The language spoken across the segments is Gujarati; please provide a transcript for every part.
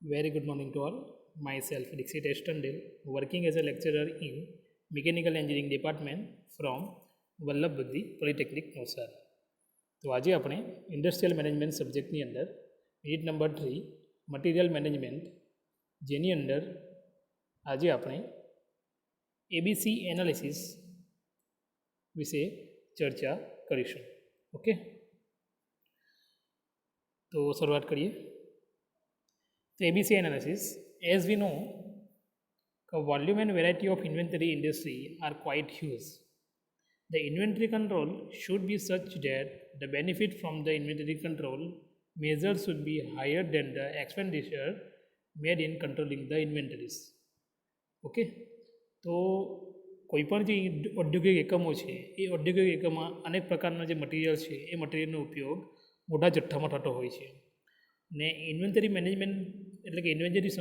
Very good morning to all. Myself, Dixit Estandel, working as a lecturer in Mechanical Engineering Department from Vallabh બુદ્ધિ પોલિટેકનિક નવસારી. તો આજે આપણે ઇન્ડસ્ટ્રીયલ મેનેજમેન્ટ સબ્જેક્ટની અંદર યુનિટ નંબર 3 મટીરિયલ મેનેજમેન્ટ, જેની અંદર આજે આપણે એબીસી એનાલિસિસ વિશે ચર્ચા કરીશું. ઓકે, તો શરૂઆત કરીએ. So ABC analysis, as we know, the volume and variety of inventory industry are quite huge. The inventory control should be such that the benefit from the inventory control measure should be higher than the expenditure made in controlling the inventories. Okay, તો કોઈપણ જે ઔદ્યોગિક એકમો છે એ ઔદ્યોગિક એકમમાં અનેક પ્રકારના જે મટીરિયલ છે એ મટીરિયલનો ઉપયોગ મોટા જથ્થામાં થતો હોય છે. ને ઇન્વેન્ટરી મેનેજમેન્ટ એટલે કે ઇન્વેન્ટરી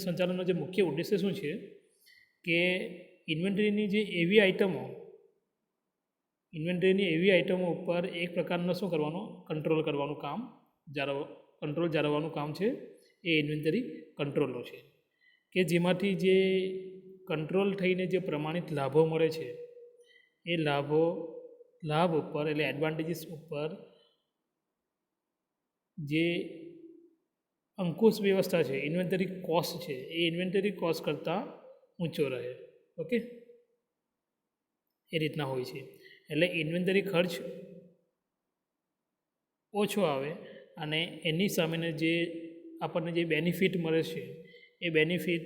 સંચાલનનો જે મુખ્ય ઉદ્દેશ્ય શું છે કે ઇન્વેન્ટરીની એવી આઇટમો ઉપર એક પ્રકારનો શું કરવાનો, કંટ્રોલ કરવાનું કામ, જાળવવાનું કામ છે એ ઇન્વેન્ટરી કંટ્રોલનો છે. કે જેમાંથી જે કંટ્રોલ થઈને જે પ્રમાણિત લાભો મળે છે એ લાભ ઉપર એટલે એડવાન્ટેજીસ ઉપર જે અંકુશ વ્યવસ્થા છે, ઇન્વેન્ટરી કોસ્ટ છે, એ ઇન્વેન્ટરી કોસ્ટ કરતાં ઊંચો રહે. ઓકે, એ રીતના હોય છે. એટલે ઇન્વેન્ટરી ખર્ચ ઓછો આવે અને એની સામેને જે આપણને જે બેનિફિટ મળે છે એ બેનિફિટ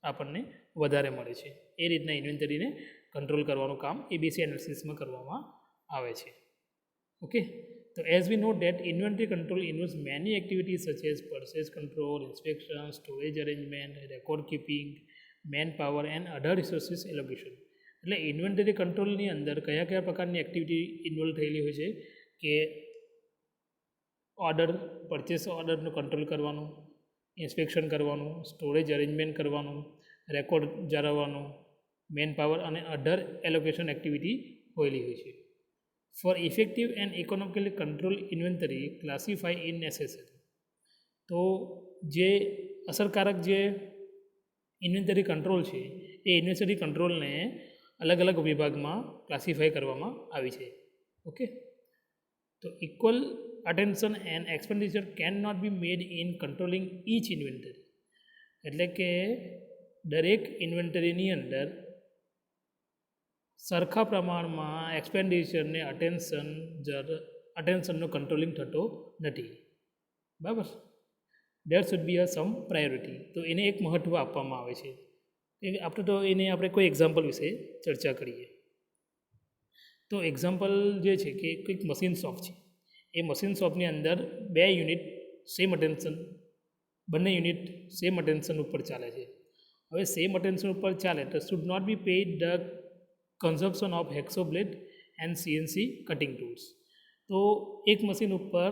આપણને વધારે મળે છે. એ રીતના ઇન્વેન્ટરીને કંટ્રોલ કરવાનું કામ એબીસી એનાલિસિસમાં કરવામાં આવે છે. Okay, so as we know that inventory control involves many activities such as purchase control, inspection, storage arrangement, record keeping, manpower and other resources allocation. એટલે ઇન્વેન્ટરી કંટ્રોલની અંદર કયા કયા પ્રકારની એક્ટિવિટી ઇન્વોલ્વ થયેલી હોય છે કે પરચેસ ઓર્ડરનું કંટ્રોલ કરવાનું, ઇન્સ્પેક્શન કરવાનું, સ્ટોરેજ અરેન્જમેન્ટ કરવાનું, રેકોર્ડ જાળવવાનું, મેનપાવર અને અધર એલોકેશન એક્ટિવિટી હોયેલી હોય છે. For effective and economically controlled inventory classify in necessary. તો જે અસરકારક જે ઇન્વેન્ટરી કંટ્રોલ છે એ ઇન્વેન્ટરી કંટ્રોલને અલગ અલગ વિભાગમાં ક્લાસિફાઈ કરવામાં આવી છે. ઓકે, તો equal attention and expenditure can not be made in controlling each inventory. એટલે કે દરેક ઇન્વેન્ટરીની અંદર સરખા પ્રમાણમાં એક્સપેન્ડિચરને અટેન્શનનો કંટ્રોલિંગ થતો નથી. બરાબર, દેર શુડ બી સમ પ્રાયોરિટી. તો એને એક મહત્ત્વ આપવામાં આવે છે. આપણે કોઈ એક્ઝામ્પલ વિશે ચર્ચા કરીએ. તો એક્ઝામ્પલ જે છે કે કોઈક મશીન શોપ છે, એ મશીન શોપની અંદર બંને યુનિટ સેમ અટેન્શન ઉપર ચાલે છે. હવે સેમ અટેન્શન ઉપર ચાલે તો should not be paid the consumption of hacksaw blade and CNC cutting tools. તો એક મશીન ઉપર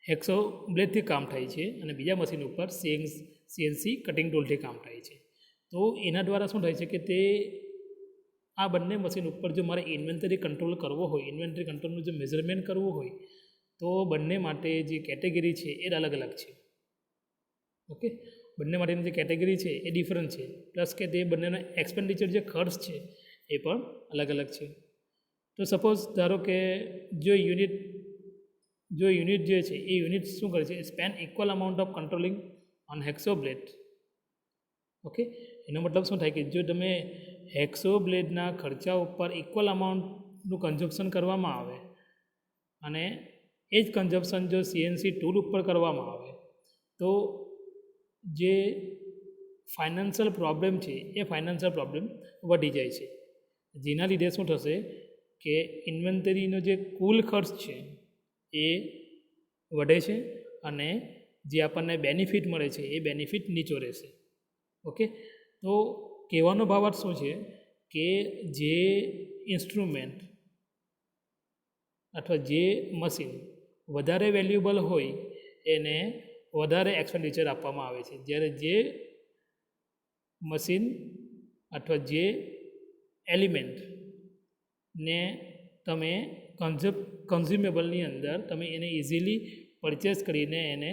હેક્સો બ્લેડથી કામ થાય છે અને બીજા મશીન ઉપર સીએનસી કટિંગ ટૂલથી કામ થાય છે. તો એના દ્વારા શું થાય છે કે આ બંને મશીન ઉપર જો મારે ઇન્વેન્ટરી કંટ્રોલ કરવો હોય, ઇન્વેન્ટરી કંટ્રોલનું જો મેઝરમેન્ટ કરવું હોય તો બંને માટે જે કેટેગરી છે એ અલગ અલગ છે. ઓકે, બંને માટેની જે કેટેગરી છે એ ડિફરન્ટ છે. પ્લસ કે તે બંનેનો એક્સપેન્ડિચર જે ખર્ચ છે એ પણ અલગ અલગ છે. તો સપોઝ ધારો કે જો યુનિટ જે છે એ યુનિટ શું કરે છે, spend equal amount of controlling on hacksaw blade. Okay, એનો મતલબ શું થાય કે જો તમે હેક્સો બ્લેડના ખર્ચા ઉપર ઇક્વલ અમાઉન્ટનું કન્ઝમ્પશન કરવામાં આવે અને એ જ કન્ઝમ્પશન જો સીએનસી ટૂલ ઉપર કરવામાં આવે તો જે ફાઇનાન્શિયલ પ્રોબ્લેમ છે એ ફાઇનાન્શિયલ પ્રોબ્લેમ વધી જાય છે. જેના લીધે શું થશે કે ઇન્વેન્ટરીનો જે કુલ ખર્ચ છે એ વધે છે અને જે આપણને બેનિફિટ મળે છે એ બેનિફિટ નીચો રહેશે. ઓકે, તો કહેવાનો ભાવાર્થ શું છે કે જે ઇન્સ્ટ્રુમેન્ટ અથવા જે મશીન વધારે વેલ્યુએબલ હોય એને વધારે એક્સપેન્ડિચર આપવામાં આવે છે, જ્યારે જે મશીન અથવા જે એલિમેન્ટને તમે કન્ઝ્યુમેબલની અંદર તમે એને ઇઝીલી પરચેસ કરીને એને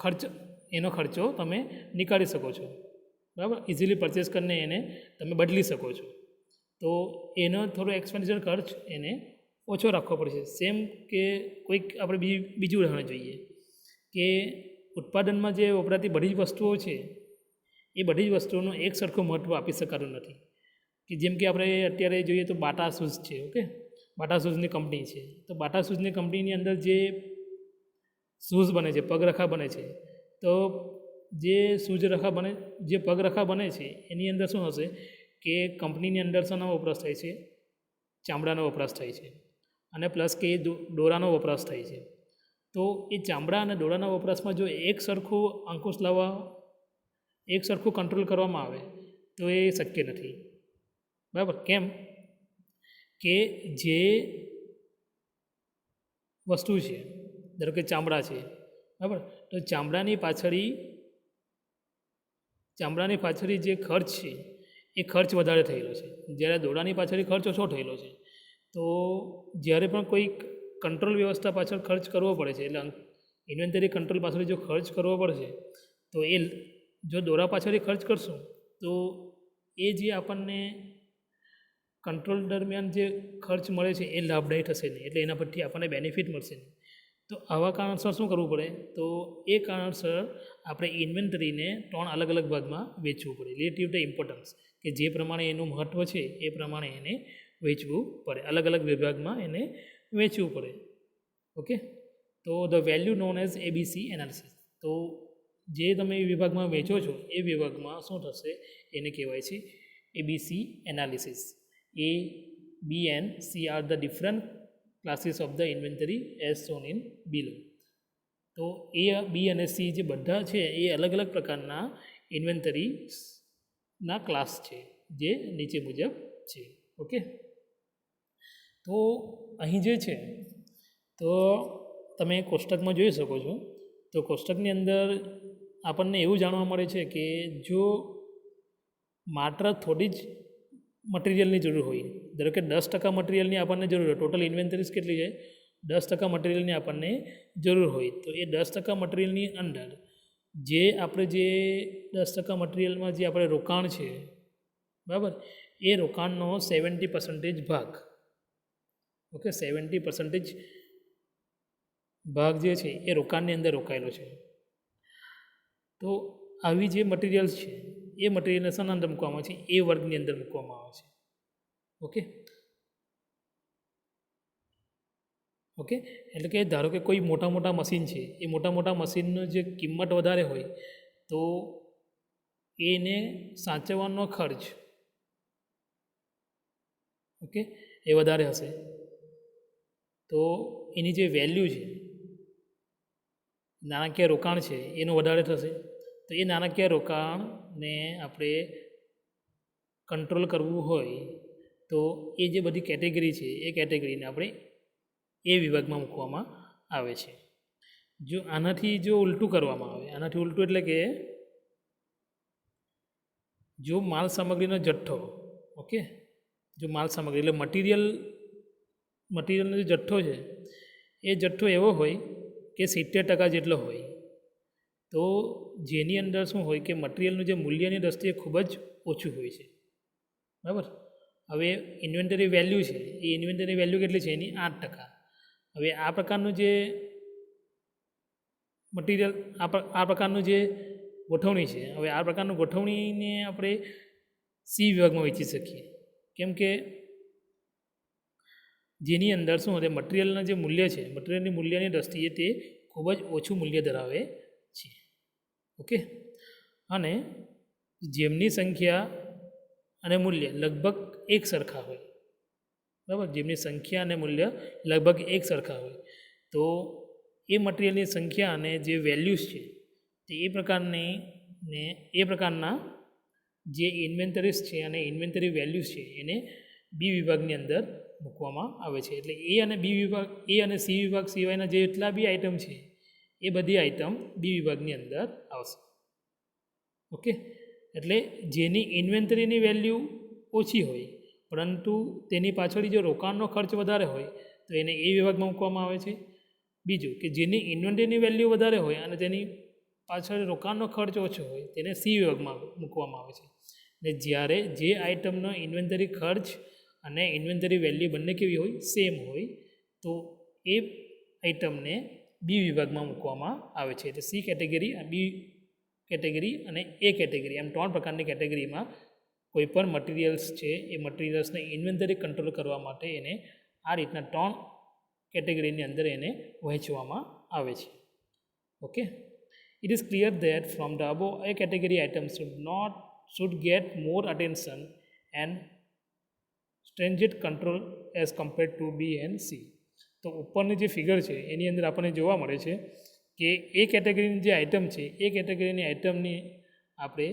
ખર્ચ એનો ખર્ચો તમે નીકાળી શકો છો, બરાબર. ઇઝીલી પરચેસ કરીને એને તમે બદલી શકો છો. તો એનો થોડો એક્સપેન્ડિચર ખર્ચ એને ઓછો રાખવો પડશે. સેમ કે કોઈક આપણે બીજું ઉદાહરણ જોઈએ કે ઉત્પાદનમાં જે વપરાતી બધી જ વસ્તુઓ છે એ બધી જ વસ્તુઓનું એક સરખું મહત્ત્વ આપી શકાતું નથી. કે જેમ કે આપણે અત્યારે જોઈએ તો બાટા શૂઝ છે, ઓકે, બાટા શૂઝની કંપની છે. તો બાટા શૂઝની કંપનીની અંદર જે શૂઝ બને છે, પગરખા બને છે, તો જે જે પગરખા બને છે એની અંદર શું હશે કે કંપનીની અંદર શાનો વપરાશ થાય છે? ચામડાનો વપરાશ થાય છે, અને પ્લસ કે દોરાનો વપરાશ થાય છે. તો એ ચામડા અને દોરાના વપરાશમાં જો એક સરખું અંકુશ લાવવા, એક સરખું કંટ્રોલ કરવામાં આવે તો એ શક્ય નથી, બરાબર. કેમ કે જે વસ્તુ છે, ધારો કે ચામડા છે, બરાબર, તો ચામડાની પાછળ જે ખર્ચ છે એ ખર્ચ વધારે થયેલો છે, જ્યારે દોરાની પાછળ ખર્ચ ઓછો થયેલો છે. તો જ્યારે પણ કોઈક કંટ્રોલ વ્યવસ્થા પાછળ ખર્ચ કરવો પડે છે, એટલે ઇન્વેન્ટરી કંટ્રોલ પાછળ જો ખર્ચ કરવો પડશે તો એ જો દોરા પાછળ ખર્ચ કરશું તો એ જે આપણને કંટ્રોલ દરમિયાન જે ખર્ચ મળે છે એ લાભદાયી થશે નહીં, એટલે એના પરથી આપણને બેનિફિટ મળશે નહીં. તો આવા કારણસર શું કરવું પડે? તો એ કારણસર આપણે ઇન્વેન્ટરીને 3 અલગ અલગ ભાગમાં વેચવું પડે, રિલેટિવ ટુ ઇમ્પોર્ટન્સ, કે જે પ્રમાણે એનું મહત્ત્વ છે એ પ્રમાણે એને વેચવું પડે, અલગ અલગ વિભાગમાં એને વેચવું પડે, ઓકે. તો the value known as ABC analysis. તો જે તમે એ વિભાગમાં વેચો છો એ વિભાગમાં શું થશે એને કહેવાય છે ABC analysis. A, B and C are the different classes of the inventory as shown in below. તો A, B અને C જે બધા છે એ અલગ અલગ પ્રકારના ઇન્વેન્ટરીના ક્લાસ છે જે નીચે મુજબ છે, ઓકે. તો અહીં જે છે તો તમે કોષ્ટકમાં જોઈ શકો છો. તો કોષ્ટકની અંદર આપણને એવું જાણવા મળે છે કે જો માત્ર થોડી જ મટીરિયલની જરૂર હોય, ધારો કે 10% મટીરિયલની આપણને જરૂર હોય, ટોટલ ઇન્વેન્ટરીઝ કેટલી છે? 10% મટીરિયલની આપણને જરૂર હોય, તો એ 10% મટીરિયલની અંદર જે આપણે જે 10% મટીરિયલમાં જે આપણે રોકાણ છે, બરાબર, એ રોકાણનો 70% ભાગ, ઓકે, 70% ભાગ જે છે એ રોકાણની અંદર રોકાયેલો છે. તો આવી જે મટીરિયલ્સ છે એ મટીરિયલને શાના અંદર મૂકવામાં આવે છે? એ વર્ગની અંદર મૂકવામાં આવે છે, ઓકે. ઓકે, એટલે કે ધારો કે કોઈ મોટા મશીન છે, એ મોટા મશીનનો જે કિંમત વધારે હોય તો એને સાચવવાનો ખર્ચ, ઓકે, એ વધારે હશે. તો એની જે વેલ્યુ છે, નાણાકીય રોકાણ છે એનું વધારે થશે. તો એ નાણાકીય રોકાણને આપણે કંટ્રોલ કરવું હોય તો એ જે બધી કેટેગરી છે એ કેટેગરીને આપણે એ વિભાગમાં મૂકવામાં આવે છે. જો આનાથી જો ઉલટું કરવામાં આવે, આનાથી ઉલટું એટલે કે જો માલ સામગ્રીનો જથ્થો, ઓકે, જો માલ સામગ્રી એટલે મટીરિયલનો જે જથ્થો છે એ જથ્થો એવો હોય કે 70% જેટલો હોય, તો જેની અંદર શું હોય કે મટીરિયલનું જે મૂલ્યની દ્રષ્ટિએ ખૂબ જ ઓછું હોય છે, બરાબર. હવે ઇન્વેન્ટરી વેલ્યુ છે એ ઇન્વેન્ટરી વેલ્યુ કેટલી છે? એની 8%. હવે આ પ્રકારનું જે મટીરિયલ, આ પ્રકારનું જે ગોઠવણી છે, હવે આ પ્રકારનું ગોઠવણીને આપણે સી વિભાગમાં વેચી શકીએ, કેમ કે જેની અંદર શું હોય મટીરિયલના જે મૂલ્ય છે, મટીરિયલની મૂલ્યની દ્રષ્ટિએ તે ખૂબ જ ઓછું મૂલ્ય ધરાવે છે, ઓકે. અને જેમની સંખ્યા અને મૂલ્ય લગભગ એક સરખા હોય, બરાબર, જેમની સંખ્યા અને મૂલ્ય લગભગ એક સરખા હોય તો એ મટીરિયલની સંખ્યા અને જે વેલ્યુઝ છે તે એ પ્રકારના જે ઇન્વેન્ટરીઝ છે અને ઇન્વેન્ટરી વેલ્યુઝ છે એને બી વિભાગની અંદર મૂકવામાં આવે છે. એટલે એ અને સી વિભાગ સિવાયના જેટલા બી આઇટમ છે એ બધી આઇટમ બી વિભાગની અંદર આવશે, ઓકે. એટલે જેની ઇન્વેન્ટરીની વેલ્યુ ઓછી હોય પરંતુ તેની પાછળ જો રોકાણનો ખર્ચ વધારે હોય તો એને એ વિભાગમાં મૂકવામાં આવે છે. બીજું કે જેની ઇન્વેન્ટરીની વેલ્યુ વધારે હોય અને તેની પાછળ રોકાણનો ખર્ચ ઓછો હોય તેને સી વિભાગમાં મૂકવામાં આવે છે. ને જ્યારે જે આઇટમનો ઇન્વેન્ટરી ખર્ચ અને ઇન્વેન્ટરી વેલ્યુ બંને કેવી હોય સેમ હોય તો એ આઇટમને બી વિભાગમાં મૂકવામાં આવે છે. એટલે સી કેટેગરી, બી કેટેગરી અને એ કેટેગરી એમ 3 પ્રકારની કેટેગરીમાં કોઈ પણ મટીરિયલ્સ છે એ મટીરિયલ્સને ઇન્વેન્ટરી કંટ્રોલ કરવા માટે એને આ રીતના 3 કેટેગરીની અંદર એને વહેંચવામાં આવે છે. Okay, it is clear that from the above a category items should get more attention and stringent control as compared to B and C. તો ઉપરની જે ફિગર છે એની અંદર આપણને જોવા મળે છે કે એ કેટેગરીની જે આઇટમ છે એ કેટેગરીની આઇટમની આપણે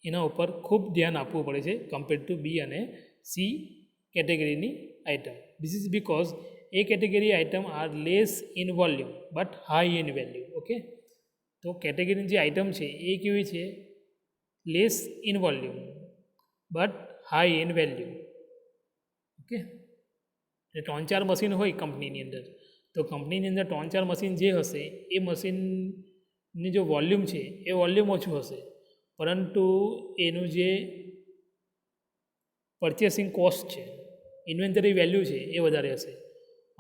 એના ઉપર ખૂબ ધ્યાન આપવું પડે છે કમ્પેર ટુ બી અને સી કેટેગરીની item. This is because A category item are less in volume but high in value. Okay, તો કેટેગરીની જે આઇટમ છે એ કેવી છે less in volume but high in value. Okay, એટલે 3-4 મશીન હોય કંપનીની અંદર તો કંપનીની અંદર 3-4 મશીન જે હશે એ મશીનની જો વોલ્યુમ છે એ વોલ્યુમ ઓછું હશે પરંતુ એનું જે પરચેસિંગ કોસ્ટ છે ઇન્વેન્ટરી વેલ્યુ છે એ વધારે હશે.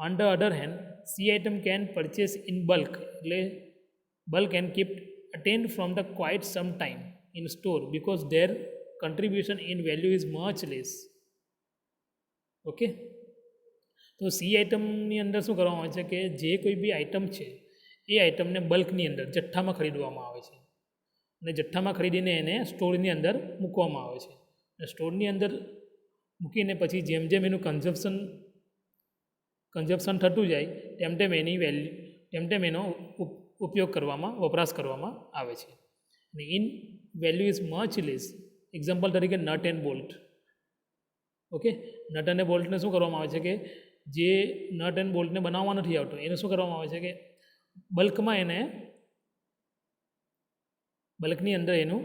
On the other hand C item can purchase in bulk એટલે bulk and keep attend from the quite some time in store because their contribution in value is much less. Okay, તો સી આઇટમની અંદર શું કરવામાં આવે છે કે જે કોઈ બી આઇટમ છે એ આઇટમને બલ્કની અંદર જથ્થામાં ખરીદવામાં આવે છે અને જથ્થામાં ખરીદીને એને સ્ટોરની અંદર મૂકવામાં આવે છે. અને સ્ટોરની અંદર મૂકીને પછી જેમ જેમ એનું કન્ઝપ્શન થતું જાય તેમ તેમ એનો ઉપયોગ કરવામાં વપરાશ કરવામાં આવે છે. અને in value is much less. Example તરીકે nut and bolt. Okay, nut અને બોલ્ટને શું કરવામાં આવે છે કે જે નટ એન્ડ બોલ્ટને બનાવવા નથી આવતો એને શું કરવામાં આવે છે કે બલ્કની અંદર એનું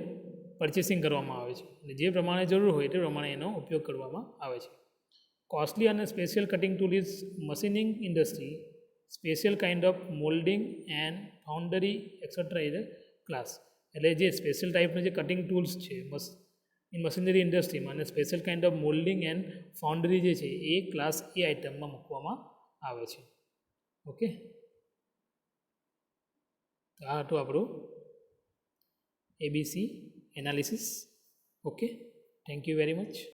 પરચેસિંગ કરવામાં આવે છે અને જે પ્રમાણે જરૂર હોય તે પ્રમાણે એનો ઉપયોગ કરવામાં આવે છે. કોસ્ટલી અને special cutting tool is machining industry special kind of moulding and foundry etcetera is class. એટલે જે સ્પેશિયલ ટાઈપના જે કટિંગ ટૂલ્સ છે મશીનરી ઇન્ડસ્ટ્રીમાં અને special kind of moulding and foundry જે છે એ ક્લાસ એ આઇટમમાં મૂકવામાં આવે છે. ઓકે, તો આ હતું આપણું ABC analysis. Okay, thank you very much.